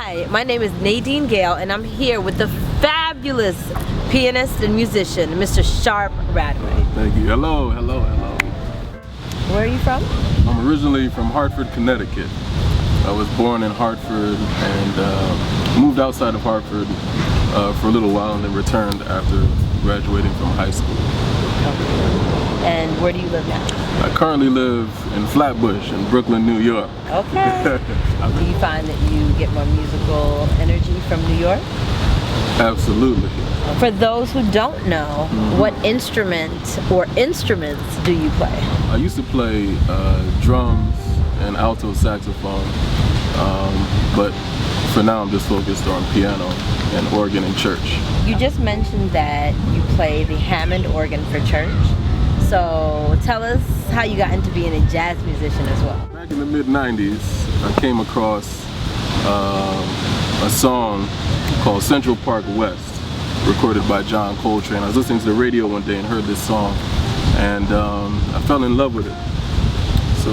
Hi, my name is Nadeen Gayle, and I'm here with the fabulous pianist and musician, Mr. Sharp Radway. Thank you. Hello, hello, hello. Where are you from? I'm originally from Hartford, Connecticut. I was born in Hartford and moved outside of Hartford for a little while and then returned after graduating from high school. And where do you live now? I currently live in Flatbush in Brooklyn, New York. Okay. Do you find that you get more musical energy from New York? Absolutely. For those who don't know, what instrument or instruments do you play? I used to play drums and alto saxophone, but for now I'm just focused on piano and organ in church. You just mentioned that you play the Hammond organ for church. So tell us how you got into being a jazz musician as well. Back in the mid-90s, I came across a song called Central Park West, recorded by John Coltrane. I was listening to the radio one day and heard this song, and I fell in love with it. So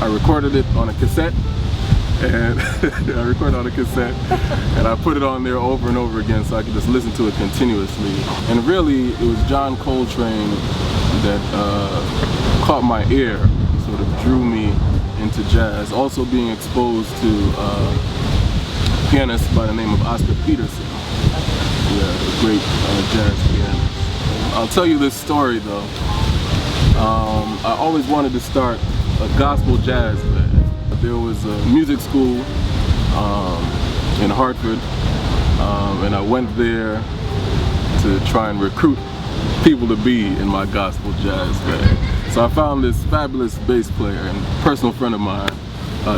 I recorded it on a cassette, and I put it on there over and over again so I could just listen to it continuously. And really, it was John Coltrane that caught my ear, sort of drew me into jazz. Also being exposed to a pianist by the name of Oscar Peterson. Yeah, a great jazz pianist. I'll tell you this story though. I always wanted to start a gospel jazz band. There was a music school in Hartford, and I went there to try and recruit people to be in my gospel jazz band. So I found this fabulous bass player and personal friend of mine,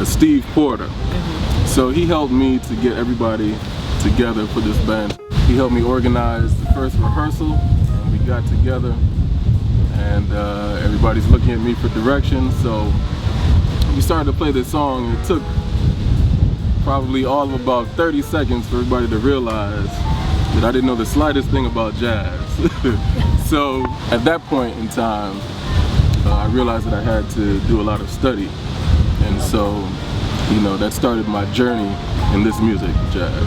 Steve Porter. So he helped me to get everybody together for this band. He helped me organize the first rehearsal, and we got together, and everybody's looking at me for direction. So we started to play this song, and it took probably all of about 30 seconds for everybody to realize that I didn't know the slightest thing about jazz. So at that point in time, I realized that I had to do a lot of study. And so, you know, that started my journey in this music, jazz.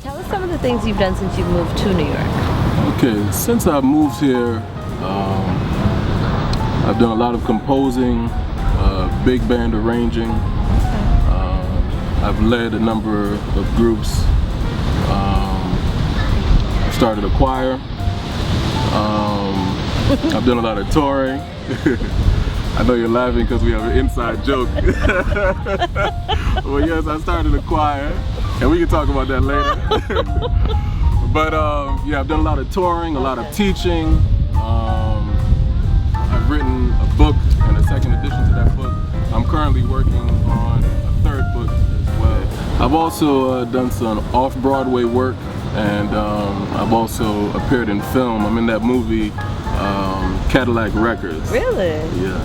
Tell us some of the things you've done since you've moved to New York. Okay, since I've moved here, I've done a lot of composing, big band arranging. I've led a number of groups. I've started a choir. I've done a lot of touring. I know you're laughing because we have an inside joke. Well, yes, I started a choir, and we can talk about that later. But yeah, I've done a lot of touring, a lot of teaching. I've written a book and a second edition to that book. I'm currently working on a third book as well. I've also done some off-Broadway work, and I've also appeared in film. I'm in that movie Cadillac Records. Really? Yeah.